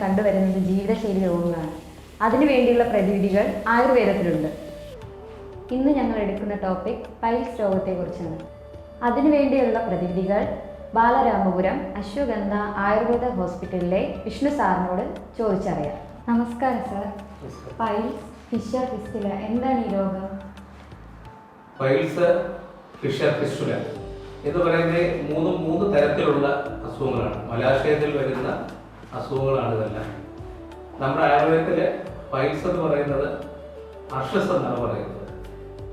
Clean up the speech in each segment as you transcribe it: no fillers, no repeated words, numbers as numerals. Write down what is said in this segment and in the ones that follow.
കണ്ടുവരുന്നത് ജീവിതശൈലി രോഗങ്ങളാണ്. അതിനുവേണ്ടിയുള്ള പ്രതിവിധികൾ ആയുർവേദത്തിലുണ്ട്. ഇന്ന് ഞങ്ങൾ എടുക്കുന്ന ടോപ്പിക് പൈൽസ് രോഗത്തെക്കുറിച്ചാണ്. അതിനുവേണ്ടിയുള്ള പ്രതിവിധികൾ ബാലരാമപുരം അശ്വഗന്ധ ആയുർവേദ ഹോസ്പിറ്റലിലെ വിഷ്ണു സാറിനോട് ചോദിച്ചറിയാം. നമസ്കാരം സാർ. പൈൽസ്, ഫിഷർ ഫിസ്റ്റുല എന്താണ് ഈ രോഗം? പൈൽസ്, ഫിഷർ ഫിസ്റ്റുല എന്ന് പറയുന്നത് മൂന്ന് തരത്തിലുള്ള അസുഖങ്ങളാണ്. മലാശയത്തിൽ വരുന്ന അസുഖങ്ങളാണ് ഇതെല്ലാം. നമ്മുടെ ആയുർവേദത്തില് പൈൽസ് എന്ന് പറയുന്നത് അർഷസ് എന്നാണ് പറയുന്നത്.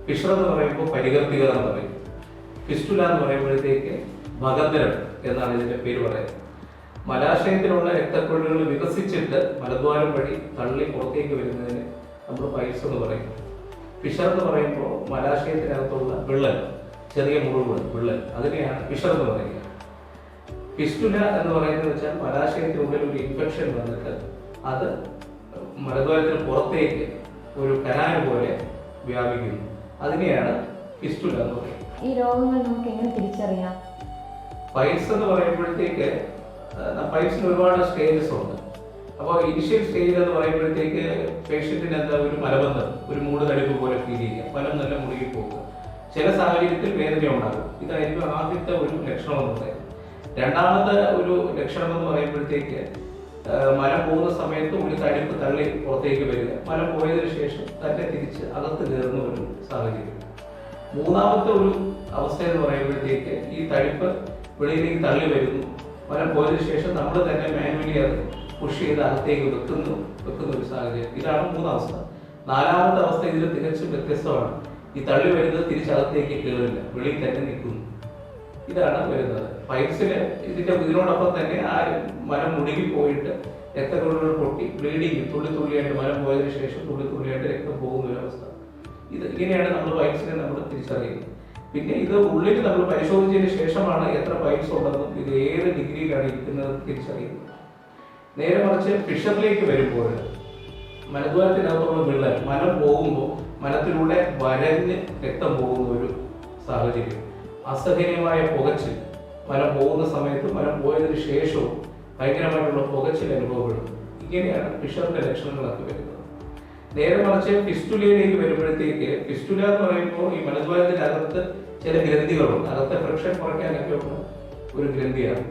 ഫിഷർ എന്ന് പറയുമ്പോൾ പരികർത്തിക എന്ന് പറയും. ഫിസ്റ്റുല എന്ന് പറയുമ്പോഴത്തേക്ക് ഭഗന്ധരം എന്നാണ് ഇതിന്റെ പേര് പറയുന്നത്. മലാശയത്തിലുള്ള രക്തക്കുഴലുകൾ വികസിച്ചിട്ട് മലദ്വാരം വഴി തള്ളി പുറത്തേക്ക് വരുന്നതിന് നമ്മൾ പൈൽസ് എന്ന് പറയും. ഫിഷർ എന്ന് പറയുമ്പോൾ മലാശയത്തിനകത്തുള്ള വിള്ളൽ, ചെറിയ മുറിവുകൾ, വിള്ളൽ, അതിനെയാണ് ഫിഷർ എന്ന് പറയുക. ഫിസ്റ്റുല എന്ന് പറയുന്നത് വെച്ചാൽ മലാശയത്തിനുള്ളിൽ ഒരു ഇൻഫെക്ഷൻ വന്നിട്ട് അത് മലദ്വാരത്തിന് പുറത്തേക്ക് ഒരു കനാൽ പോലെ വ്യാപിക്കുന്നു. അതിനെയാണ് ഫിസ്റ്റുല എന്ന് പറയുന്നത്. ഈ രോഗങ്ങൾ നമുക്ക് എങ്ങനെ തിരിച്ചറിയാം? പൈൽസ് എന്ന് പറയുമ്പോഴത്തേക്ക് പൈൽസിന് ഒരുപാട് സ്റ്റേജസ് ഉണ്ട്. അപ്പോൾ ഇനിഷ്യൽ സ്റ്റേജിൽ എന്ന് പറയുമ്പോഴത്തേക്ക് പേഷ്യന്റിന് എന്താ ഒരു മലബന്ധം, ഒരു മൂട് തടിപ്പ് പോലെ ഫീൽ ചെയ്യുക, മലം നല്ല മുറുകി പോകുക, ചില സാഹചര്യത്തിൽ വേദന ഉണ്ടാകും. ഇതായിരിക്കും ആദ്യത്തെ ഒരു ലക്ഷണം എന്ന് പറയുന്നത്. രണ്ടാമത്തെ ഒരു ലക്ഷണം എന്ന് പറയുമ്പോഴത്തേക്ക് മലം പോകുന്ന സമയത്ത് ഒരു തടിപ്പ് തള്ളി പുറത്തേക്ക് വരിക, മലം പോയതിനു ശേഷം തന്നെ തിരിച്ച് അകത്ത് കയറുന്ന ഒരു സാഹചര്യം. മൂന്നാമത്തെ ഒരു അവസ്ഥ എന്ന് പറയുമ്പോഴത്തേക്ക് ഈ തടിപ്പ് വെളിയിലേക്ക് തള്ളി വരുന്നു, മലം പോയതിനു ശേഷം നമ്മൾ തന്നെ മാനുവലി അത് പുഷ് ചെയ്ത് അകത്തേക്ക് വെക്കുന്ന ഒരു സാഹചര്യം. ഇതാണ് മൂന്നാവസ്ഥ. നാലാമത്തെ അവസ്ഥ ഇതിൽ തികച്ചും വ്യത്യസ്തമാണ്. ഈ തള്ളി വരുന്നത് തിരിച്ചകത്തേക്ക് കയറില്ല, വെളിയിൽ തന്നെ നിൽക്കുന്നു. ഇതാണ് വരുന്നത്. പൈൽസിന് ഇതിനോടൊപ്പം തന്നെ ആ മലം മുഴുകി പോയിട്ട് രക്തക്കുഴലുകൾ പൊട്ടി ബ്ലീഡിങ്, തുള്ളിയായിട്ട് മലം പോയതിനു ശേഷം തുള്ളിയായിട്ട് രക്തം പോകുന്ന ഒരു അവസ്ഥ. ഇങ്ങനെയാണ് നമ്മൾ പൈൽസിനെ നമ്മൾ തിരിച്ചറിയുന്നത്. പിന്നെ ഇത് ഉള്ളിൽ നമ്മൾ പരിശോധിച്ചതിന് ശേഷമാണ് എത്ര പൈൽസ് ഉണ്ടെന്നും ഇത് ഏത് ഡിഗ്രിയിലാണ് ഇരിക്കുന്നത് തിരിച്ചറിയുന്നത്. നേരെ മറിച്ച് ഫിഷറിലേക്ക് വരുമ്പോൾ മലദ്വാരത്തിനകത്തുള്ള വിള്ളൽ, മലം പോകുമ്പോൾ മലത്തിലൂടെ വരഞ്ഞ് രക്തം പോകുന്ന ഒരു സാഹചര്യം, അസഹനീയമായ പുകച്ചിൽ, മലം പോകുന്ന സമയത്ത് മലം പോയതിനു ശേഷവും ഭയങ്കരമായിട്ടുള്ള പുകച്ചിൽ അനുഭവപ്പെടും. ഇങ്ങനെയാണ് ഫിഷറിന്റെ ലക്ഷണങ്ങളൊക്കെ വരുന്നത്. നേരെ മറിച്ച് ഫിസ്റ്റുലയിലേക്ക് വരുമ്പോഴത്തേക്ക്, ഫിസ്റ്റുല എന്ന് പറയുമ്പോൾ ഈ മലദ്വാരത്തിനകത്ത് ചില ഗ്രന്ഥികളുണ്ട്. അകത്തെ ഫ്രിക്ഷൻ കുറയ്ക്കാനൊക്കെ ഉള്ള ഒരു ഗ്രന്ഥിയാണ്.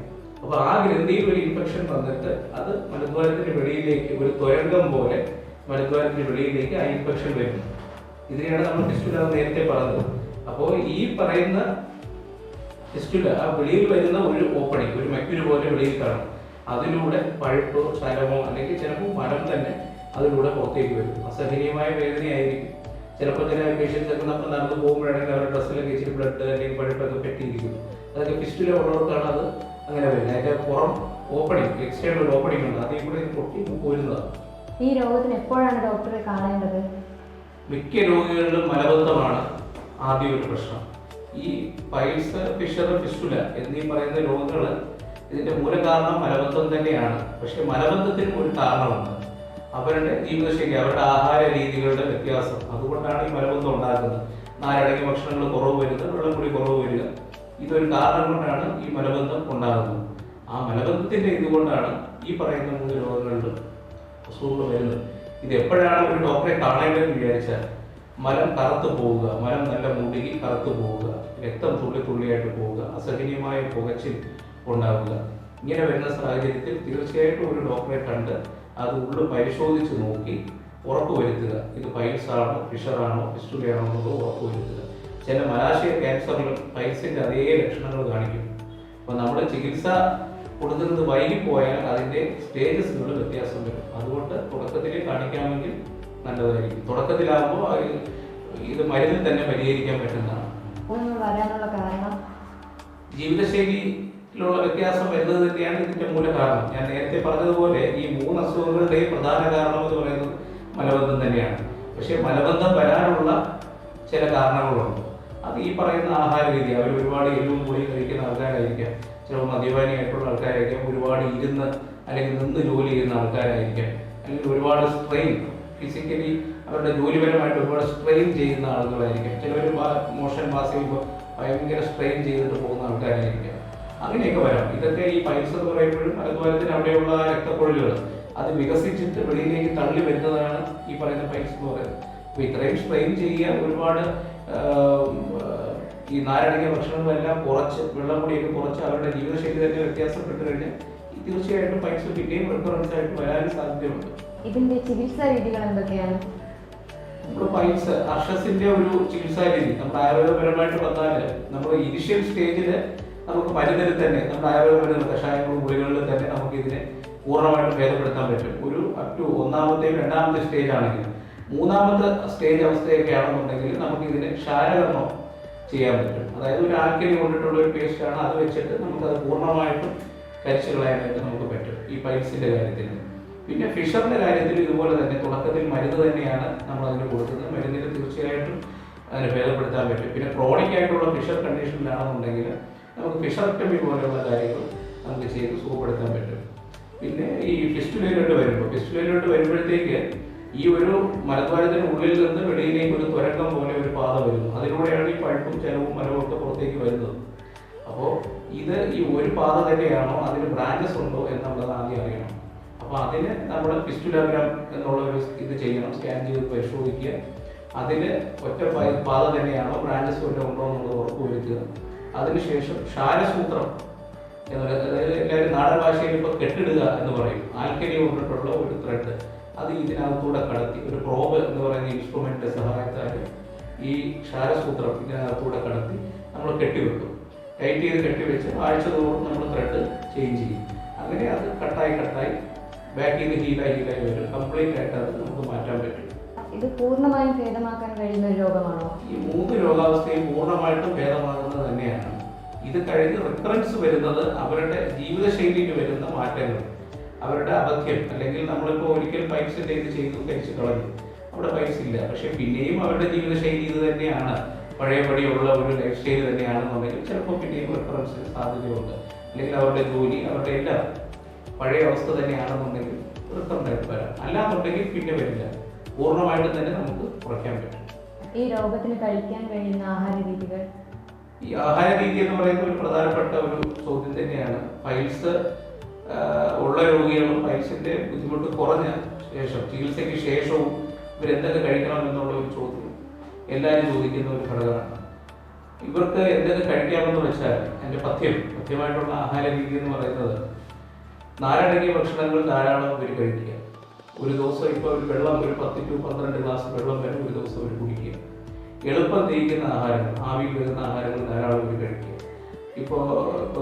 അപ്പൊ ആ ഗ്രന്ഥിയിൽ ഒരു ഇൻഫെക്ഷൻ വന്നിട്ട് അത് മലദ്വാരത്തിന്റെ വെളിയിലേക്ക് ഒരു തുരങ്കം പോലെ മലദ്വാരത്തിന്റെ വെളിയിലേക്ക് ആ ഇൻഫെക്ഷൻ വരുന്നു. ഇതിനെയാണ് നമ്മൾ ഫിസ്റ്റുല നേരത്തെ പറഞ്ഞത്. അപ്പോൾ ഈ പറയുന്ന ഫിസ്റ്റുല ആ വെളിയിൽ വരുന്ന ഒരു ഓപ്പണിംഗ്, ഒരു മെക്യൂര് പോലെ വെളിയിൽ കാണും. അതിലൂടെ പഴുപ്പോ ചരമോ അല്ലെങ്കിൽ ചിലപ്പോൾ മലം തന്നെ അതിലൂടെ പുറത്തേക്ക് വരും. അസഹനീയമായ വേദനയായിരിക്കും. ചിലപ്പോൾ ചില പേഷ്യൻസ് ഒക്കെ നമ്മൾ നടന്നു പോകുമ്പോഴാണെങ്കിൽ അവരുടെ ഡ്രസ്സിലൊക്കെ ഇച്ചിരി ബ്ലഡ് അല്ലെങ്കിൽ പഴുപ്പൊക്കെ പെട്ടിയിരിക്കും. അതൊക്കെ ഫിസ്റ്റുല ഉള്ളവർക്കാണ് അത് അങ്ങനെ വരുന്നത്. അതിന്റെ പുറം ഓപ്പണിംഗ്, എക്സ്റ്റേണൽ ഓപ്പണിംഗ് ഉണ്ട്, അതിൽ കൂടെ പൊട്ടി പോരുന്നതാണ്. ഈ രോഗത്തിന് എപ്പോഴാണ് ഡോക്ടറെ കാണേണ്ടത്? മിക്ക രോഗികളിലും മലബന്ധമാണ് ആദ്യ ഒരു പ്രശ്നം. ഈ പൈൽസ്, ഫിഷർ, ഫിസ്റ്റുല എന്നീ പറയുന്ന രോഗങ്ങൾ ഇതിന്റെ മൂലകാരണം മലബന്ധം തന്നെയാണ്. പക്ഷെ മലബന്ധത്തിനും ഒരു കാരണമുണ്ട്. അവരുടെ ജീവിതശൈലി, അവരുടെ ആഹാര രീതികളുടെ വ്യത്യാസം, അതുകൊണ്ടാണ് ഈ മലബന്ധം ഉണ്ടാകുന്നത്. നാരടങ്ങിയ ഭക്ഷണങ്ങൾ കുറവ് വരിക, വെള്ളം കൂടി കുറവ് വരിക, ഇതൊരു കാരണം കൊണ്ടാണ് ഈ മലബന്ധം ഉണ്ടാകുന്നത്. ആ മലബന്ധത്തിന്റെ ഇതുകൊണ്ടാണ് ഈ പറയുന്ന മൂന്ന് രോഗങ്ങളിലും അസുഖങ്ങൾ വരുന്നത്. ഇത് എപ്പോഴാണ് ഒരു ഡോക്ടറെ കാണേണ്ടതെന്ന് വിചാരിച്ചാൽ, മലം കറുത്തു പോവുക, മലം നല്ല മുടുകി കറുത്തു പോവുക, രക്തം തുള്ളിയായിട്ട് പോവുക, അസഹനീയമായ പുകച്ചിൽ ഉണ്ടാവുക, ഇങ്ങനെ വരുന്ന സാഹചര്യത്തിൽ തീർച്ചയായിട്ടും ഒരു ഡോക്ടറെ കണ്ട് അത് ഉള്ളു പരിശോധിച്ച് നോക്കി ഉറപ്പുവരുത്തുക. ഇത് പൈൽസ് ആണോ, ഫിഷറാണോ, ഫിസ്റ്റുലയാണോ എന്നുള്ളത് ഉറപ്പുവരുത്തുക. ചില മലാശയ ക്യാൻസറിലും പൈൽസിന്റെ അതേ ലക്ഷണങ്ങൾ കാണിക്കും. അപ്പോൾ നമ്മൾ ചികിത്സ കൊടുക്കുന്നത് വൈകിപ്പോയാൽ അതിന്റെ സ്റ്റേജസുകൾ വ്യത്യാസം വരും. അതുകൊണ്ട് തുടക്കത്തിൽ കാണിക്കാമെങ്കിൽ നല്ലതായിരിക്കും. തുടക്കത്തിലാകുമ്പോൾ ഇത് മരുന്നിൽ തന്നെ പരിഹരിക്കാൻ പറ്റുന്നതാണ്. വരാനുള്ള കാരണം ജീവിതശൈലിയിലുള്ള വ്യത്യാസം വരുന്നത് തന്നെയാണ് ഇതിന്റെ മൂല കാരണം. ഞാൻ നേരത്തെ പറഞ്ഞതുപോലെ ഈ മൂന്ന് അസുഖങ്ങളുടെയും പ്രധാന കാരണം എന്ന് പറയുന്നത് മലബന്ധം തന്നെയാണ്. പക്ഷെ മലബന്ധം വരാനുള്ള ചില കാരണങ്ങളുണ്ട്. അത് ഈ പറയുന്ന ആഹാര രീതി, അവർ ഒരുപാട് എരിവും പൊടിയും കഴിക്കുന്ന ആൾക്കാരായിരിക്കാം, ചിലപ്പോൾ മദ്യപാനിയായിട്ടുള്ള ആൾക്കാരായിരിക്കാം, ഒരുപാട് ഇരുന്ന് അല്ലെങ്കിൽ നിന്ന് ജോലി ചെയ്യുന്ന ആൾക്കാരായിരിക്കാം, അല്ലെങ്കിൽ ഒരുപാട് സ്ട്രെയിൻ ഫിസിക്കലി അവരുടെ ജോലിപരമായിട്ട് ഒരുപാട് സ്ട്രെയിൻ ചെയ്യുന്ന ആളുകളായിരിക്കാം, ചിലവർ മോഷൻ പാസ് ചെയ്യുമ്പോൾ ഭയങ്കര സ്ട്രെയിൻ ചെയ്തിട്ട് പോകുന്ന ആൾക്കാരായിരിക്കാം. അങ്ങനെയൊക്കെ വരാം. ഇതൊക്കെ ഈ പൈൽസ് എന്ന് പറയുമ്പോഴും മലദ്വാരത്തിന് അവിടെയുള്ള രക്തക്കൊഴലുകൾ അത് വികസിച്ചിട്ട് വെളിയിലേക്ക് തള്ളി വരുന്നതാണ് ഈ പറയുന്ന പൈൽസ് എന്ന് പറയുന്നത്. അപ്പോൾ ഇത്രയും സ്ട്രെയിൻ ചെയ്യുക, ഒരുപാട് ഈ നാരടങ്ങിയ ഭക്ഷണങ്ങളെല്ലാം കുറച്ച്, വെള്ളം കൂടിയൊക്കെ കുറച്ച് അവരുടെ ജീവിതശൈലി തന്നെ വ്യത്യാസപ്പെട്ട് കഴിഞ്ഞാൽ തീർച്ചയായിട്ടും പൈൽസ് പിന്നെയും റിക്കറൻസ് ആയിട്ട് വരാനും സാധ്യതയുണ്ട്. ഇതിന്റെ ചികിത്സാ രീതികൾ എന്തൊക്കെയാണ്? നമ്മൾ പൈൽസ് അർഷസിന്റെ ഒരു ചികിത്സാ രീതി നമ്മൾ ആയുർവേദപരമായിട്ട് വന്നാൽ നമ്മൾ ഇനിഷ്യൽ സ്റ്റേജിൽ നമുക്ക് മരുന്നിൽ തന്നെ നമ്മുടെ ആയുർവേദ മരുന്ന് കഷായങ്ങളും ഗുളികളിലും തന്നെ നമുക്ക് ഇതിനെ പൂർണ്ണമായിട്ടും ഭേദപ്പെടുത്താൻ പറ്റും. ഒരു അപ് ടു ഒന്നാമത്തെയും രണ്ടാമത്തെ സ്റ്റേജ് ആണെങ്കിൽ. മൂന്നാമത്തെ സ്റ്റേജ് അവസ്ഥയൊക്കെ ആണെന്നുണ്ടെങ്കിൽ നമുക്ക് ഇതിനെ ക്ഷാരകർമ്മം ചെയ്യാൻ പറ്റും. അതായത് ഒരു ആൽക്കലി കൊണ്ടിട്ടുള്ള ഒരു പേസ്റ്റ് ആണ്, അത് വെച്ചിട്ട് നമുക്കത് പൂർണ്ണമായിട്ടും കരിച്ചു കളയാനായിട്ട് നമുക്ക് പറ്റും ഈ പൈൽസിന്റെ കാര്യത്തിൽ. പിന്നെ ഫിഷറിന്റെ കാര്യത്തിൽ ഇതുപോലെ തന്നെ തുടക്കത്തിൽ മരുന്ന് തന്നെയാണ് നമ്മൾ അതിന് കൊടുക്കുന്നത്. മരുന്നിന് തീർച്ചയായിട്ടും അതിനെ ഭേദപ്പെടുത്താൻ പറ്റും. പിന്നെ ക്രോണിക് ആയിട്ടുള്ള ഫിഷർ കണ്ടീഷനിലാണെന്നുണ്ടെങ്കിൽ നമുക്ക് ഫിഷറക്ടമി പോലെയുള്ള കാര്യങ്ങൾ നമുക്ക് ചെയ്ത് സുഖപ്പെടുത്താൻ പറ്റും. പിന്നെ ഈ ഫിസ്റ്റുലയിലോട്ട് വരുമ്പോഴത്തേക്ക് ഈ ഒരു മലദ്വാരത്തിന് ഉള്ളിൽ നിന്ന് വെളിയിലേക്ക് ഒരു തുരക്കം പോലെ ഒരു പാത വരുന്നു. അതിലൂടെയാണ് ഈ പഴുപ്പും ചെലവും മരവും ഒക്കെ പുറത്തേക്ക് വരുന്നത്. അപ്പോൾ ഇത് ഈ ഒരു പാത തന്നെയാണോ, അതിന് ബ്രാഞ്ചസ് ഉണ്ടോ എന്നുള്ളത് ആദ്യം അറിയണം. അപ്പോൾ അതിന് നമ്മൾ ഫിസ്റ്റുലോഗ്രാം എന്നുള്ള ഒരു ഇത് ചെയ്യണം, സ്കാൻ ചെയ്ത് പരിശോധിക്കുക. അതിൽ ഒറ്റ പാത തന്നെയാണോ, ബ്രാഞ്ചസ് വല്ലതും ഉണ്ടോ എന്നുള്ളത് ഉറപ്പുവരുത്തുക. അതിനുശേഷം ക്ഷാരസൂത്രം എന്നുള്ളത്, അതായത് എല്ലാവരും നാടൻ ഭാഷയിൽ ഇപ്പോൾ കെട്ടിടുക എന്ന് പറയും, ആൽക്കലി കൊണ്ടിട്ടുള്ള ഒരു ത്രെഡ് അത് ഇതിനകത്തൂടെ കടത്തി, ഒരു പ്രോബ് എന്ന് പറയുന്ന ഇൻസ്ട്രുമെന്റ് സഹായത്താൽ ഈ ക്ഷാരസൂത്രം ഇതിനകത്തൂടെ കടത്തി നമ്മൾ കെട്ടിവെക്കും. ടൈറ്റ് ചെയ്ത് കെട്ടിവെച്ച് ആഴ്ച തോറും നമ്മൾ ത്രെഡ് ചേഞ്ച് ചെയ്യും. അങ്ങനെ അത് കട്ടായി ബാക്കിൽ നിന്ന് ഹീലായി വരും. കംപ്ലീറ്റ് ആയിട്ട് അത് നമുക്ക് മാറ്റാൻ പറ്റും. ഇത് പൂർണ്ണമായും ഭേദമാക്കാൻ കഴിയുന്ന ഒരു രോഗമാണോ? ഈ 3 രോഗാവസ്ഥയും പൂർണ്ണമായിട്ടും ഭേദമാകുന്നത് തന്നെയാണ്. ഇത് കഴിഞ്ഞ് റിക്കറൻസ് വരുന്നത് അവരുടെ ജീവിതശൈലിയിൽ വരുന്ന മാറ്റങ്ങൾ, അവരുടെ അബദ്ധ്യം, അല്ലെങ്കിൽ നമ്മളിപ്പോൾ ഒരിക്കൽ പൈൽസിന്റെ ഇത് ചെയ്തു കരിച്ചു കളഞ്ഞു, അവിടെ പൈസ ഇല്ല, പക്ഷെ പിന്നെയും അവരുടെ ജീവിതശൈലി ഇത് തന്നെയാണ്, പഴയപടിയുള്ള ഒരു ലൈഫ് സ്റ്റൈൽ തന്നെയാണെന്നുണ്ടെങ്കിൽ ചിലപ്പോൾ പിന്നെയും റിക്കറൻസിന് സാധ്യതയുണ്ട്. അല്ലെങ്കിൽ അവരുടെ ജോലി, അവരുടെ എല്ലാം പഴയ അവസ്ഥ തന്നെയാണെന്നുണ്ടെങ്കിൽ റിക്കറൻ്റായിട്ട് വരാം. അല്ലാന്നുണ്ടെങ്കിൽ പിന്നെ വരില്ല, പൂർണ്ണമായിട്ടും തന്നെ നമുക്ക് കുറയ്ക്കാൻ പറ്റും. ഈ രോഗത്തിന് കഴിക്കാൻ കഴിയുന്ന ആഹാര രീതികൾ? ഈ ആഹാര രീതി എന്ന് പറയുന്ന ഒരു പ്രധാനപ്പെട്ട ഒരു ചോദ്യം തന്നെയാണ്. പൈൽസ് ഉള്ള രോഗികളും പൈൽസിന്റെ ബുദ്ധിമുട്ട് കുറഞ്ഞ ശേഷം, ചികിത്സയ്ക്ക് ശേഷവും ഇവരെന്തൊക്കെ കഴിക്കണം എന്നുള്ള ഒരു ചോദ്യം എല്ലാവരും ചോദിക്കുന്ന ഒരു ഘടകമാണ്. ഇവർക്ക് എന്തൊക്കെ കഴിക്കാമെന്ന് വെച്ചാൽ എൻ്റെ പഥ്യമായിട്ടുള്ള ആഹാര രീതി എന്ന് പറയുന്നത്, നാരടങ്ങിയ ഭക്ഷണങ്ങൾ ധാരാളം ഇവർ കഴിക്കുക. ഒരു ദിവസം ഇപ്പോൾ ഒരു വെള്ളം, ഒരു 10 to 12 ഗ്ലാസ് വെള്ളം വരെ ഒരു ദിവസം അവർ കുടിക്കുക. എളുപ്പം ദഹിക്കുന്ന ആഹാരങ്ങൾ, ആവിയിൽ വരുന്ന ആഹാരങ്ങൾ ധാരാളം ഇവർ കഴിക്കുക. ഇപ്പോൾ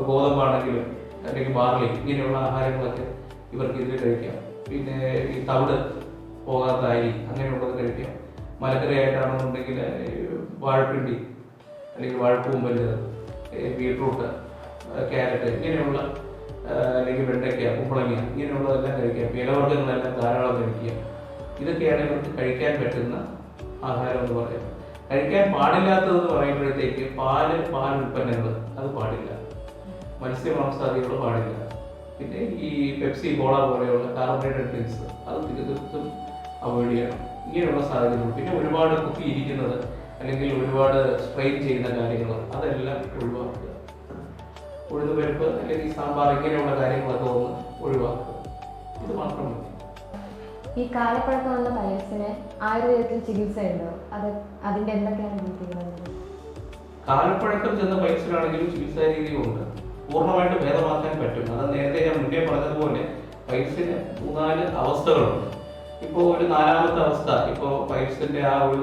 ഗോതമ്പാണെങ്കിലും അല്ലെങ്കിൽ ബാർലി, ഇങ്ങനെയുള്ള ആഹാരങ്ങളൊക്കെ ഇവർക്ക് ഇതിൽ കഴിക്കാം. പിന്നെ ഈ തവിട് പോകാത്ത അരി, അങ്ങനെയുള്ളത് കഴിക്കാം. മലക്കറിയായിട്ടാണെന്നുണ്ടെങ്കിൽ വാഴപ്പിണ്ടി അല്ലെങ്കിൽ വാഴപ്പൂമ്പല്, ബീട്രൂട്ട്, ക്യാരറ്റ്, ഇങ്ങനെയുള്ള, അല്ലെങ്കിൽ വെണ്ടയ്ക്ക, കുമ്പളങ്ങ, ഇങ്ങനെയുള്ളതെല്ലാം കഴിക്കാം. ഇലവർഗ്ഗങ്ങളെല്ലാം ധാരാളം കഴിക്കുക. ഇതൊക്കെയാണ് ഇവർക്ക് കഴിക്കാൻ പറ്റുന്ന ആഹാരം എന്ന് പറയുന്നത്. കഴിക്കാൻ പാടില്ലാത്തതെന്ന് പറയുമ്പോഴത്തേക്ക് പാൽ ഉൽപ്പന്നങ്ങൾ അത് പാടില്ല, മത്സ്യമാംസാദികൾ പാടില്ല. പിന്നെ ഈ പെപ്സി, കോള പോലെയുള്ള കാർബണേറ്റഡ് ഡ്രിങ്ക്സ് അത് തീർത്തും അവോയ്ഡ് ചെയ്യണം. ഇങ്ങനെയുള്ള സാഹചര്യങ്ങൾ, പിന്നെ ഒരുപാട് കുത്തിയിരിക്കുന്നത് അല്ലെങ്കിൽ ഒരുപാട് സ്ട്രെയിൻ ചെയ്യുന്ന കാര്യങ്ങൾ അതെല്ലാം ഒഴിവാക്കുക. ഉഴുന്നുപരിപ്പ് അല്ലെങ്കിൽ സാമ്പാർ, ഇങ്ങനെയുള്ള കാര്യങ്ങളൊക്കെ ഒന്ന് ഒഴിവാക്കുക. ഇത് മാത്രം മതി. ഈ കാലപ്പഴക്കം വന്ന പൈൽസിന് ആയുർവേദത്തിൽ ചികിത്സയുണ്ടോ? അതിന്റെ എന്തൊക്കെയാണ് രീതികൾ? കാലപ്പഴക്കം ചെന്ന പൈൽസിനാണെങ്കിലും ചികിത്സാ രീതികളുണ്ട്. പൂർണ്ണമായിട്ട് ഭേദമാക്കാൻ പറ്റും. അത് നേരത്തെ ഞാൻ മുന്നേ പറഞ്ഞതുപോലെ പൈൽസിന് 3-4 അവസ്ഥകളുണ്ട്. ഇപ്പോൾ ഒരു 4ാമത്തെ അവസ്ഥ, ഇപ്പോൾ പൈൽസിന്റെ ആ ഒരു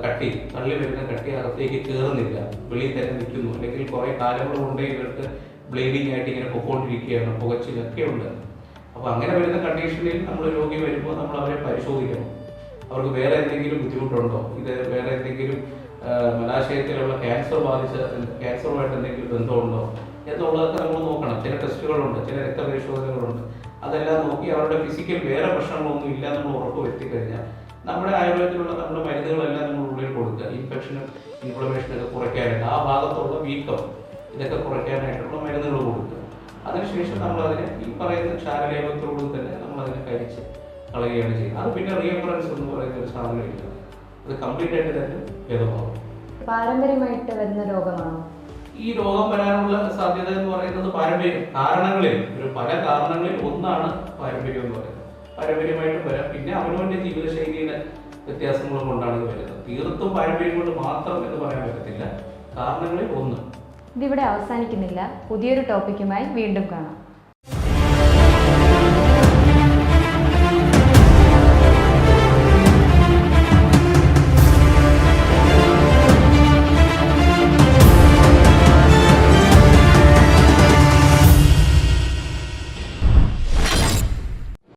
കട്ടി, തള്ളി വരുന്ന കട്ടി അകത്തേക്ക് കയറുന്നില്ല, വെളിയിൽ തന്നെ നിൽക്കുന്നു, അല്ലെങ്കിൽ കുറെ കാലങ്ങൾ കൊണ്ട് ഇവർക്ക് ബ്ലീഡിങ് ആയിട്ട് ഇങ്ങനെ പൊക്കോണ്ടിരിക്കുകയാണ്, പുകച്ചിലൊക്കെ ഉണ്ട്. അപ്പോൾ അങ്ങനെ വരുന്ന കണ്ടീഷനിൽ നമ്മൾ രോഗി വരുമ്പോൾ നമ്മൾ അവരെ പരിശോധിക്കണം. അവർക്ക് വേറെ എന്തെങ്കിലും ബുദ്ധിമുട്ടുണ്ടോ, ഇത് വേറെ എന്തെങ്കിലും മലാശയത്തിലുള്ള ക്യാൻസറുമായിട്ട് എന്തെങ്കിലും ബന്ധമുണ്ടോ എന്നുള്ളതൊക്കെ നമ്മൾ നോക്കണം. ചില ടെസ്റ്റുകളുണ്ട്, ചില രക്തപരിശോധനകളുണ്ട്. അതെല്ലാം നോക്കി അവരുടെ ഫിസിക്കൽ വേറെ പ്രശ്നങ്ങളൊന്നും ഇല്ല നമ്മൾ ഉറപ്പ് വരുത്തി കഴിഞ്ഞാൽ നമ്മുടെ ആയുർവേദത്തിലുള്ള നമ്മുടെ മരുന്നുകളെല്ലാം നമ്മൾ ഉള്ളിൽ കൊടുക്കുക. ഇൻഫെക്ഷനും ഇൻഫ്ലമേഷനൊക്കെ കുറയ്ക്കാനായിട്ട്, ആ ഭാഗത്തുള്ള വീക്കം ഇതൊക്കെ കുറയ്ക്കാനായിട്ടുള്ള മരുന്നുകൾ കൊടുക്കുക. അതിനുശേഷം നമ്മളതിനെ ഈ പറയുന്ന ക്ഷാരലേപത്തോട് തന്നെ നമ്മളതിനെ കഴിച്ച് കളയുകയാണ് ചെയ്യുന്നത്. അത് പിന്നെ റീഅക്കറൻസ് എന്ന് പറയുന്ന ഒരു സാധനമില്ല, അത് കംപ്ലീറ്റ് ആയിട്ട് തന്നെ ഭേദമാകും. പാരമ്പര്യമായിട്ട് വരുന്ന രോഗമാണോ? ഈ രോഗം വരാനുള്ള സാധ്യത എന്ന് പറയുന്നത് പാരമ്പര്യം കാരണങ്ങളിൽ പല കാരണങ്ങളിൽ ഒന്നാണ് പാരമ്പര്യം എന്ന് പറയുന്നത്. പാരമ്പര്യമായിട്ടും വരാം, പിന്നെ അവനവന്റെ ജീവിതശൈലിയുടെ വ്യത്യാസങ്ങളും കൊണ്ടാണ് ഇത് വരുന്നത്. തീർത്തും പാരമ്പര്യം കൊണ്ട് മാത്രം എന്ന് പറയാൻ പറ്റത്തില്ല, കാരണങ്ങളിൽ ഒന്ന്. ഇതിവിടെ അവസാനിക്കുന്നില്ല. പുതിയൊരു ടോപ്പിക്കുമായി വീണ്ടും കാണാം.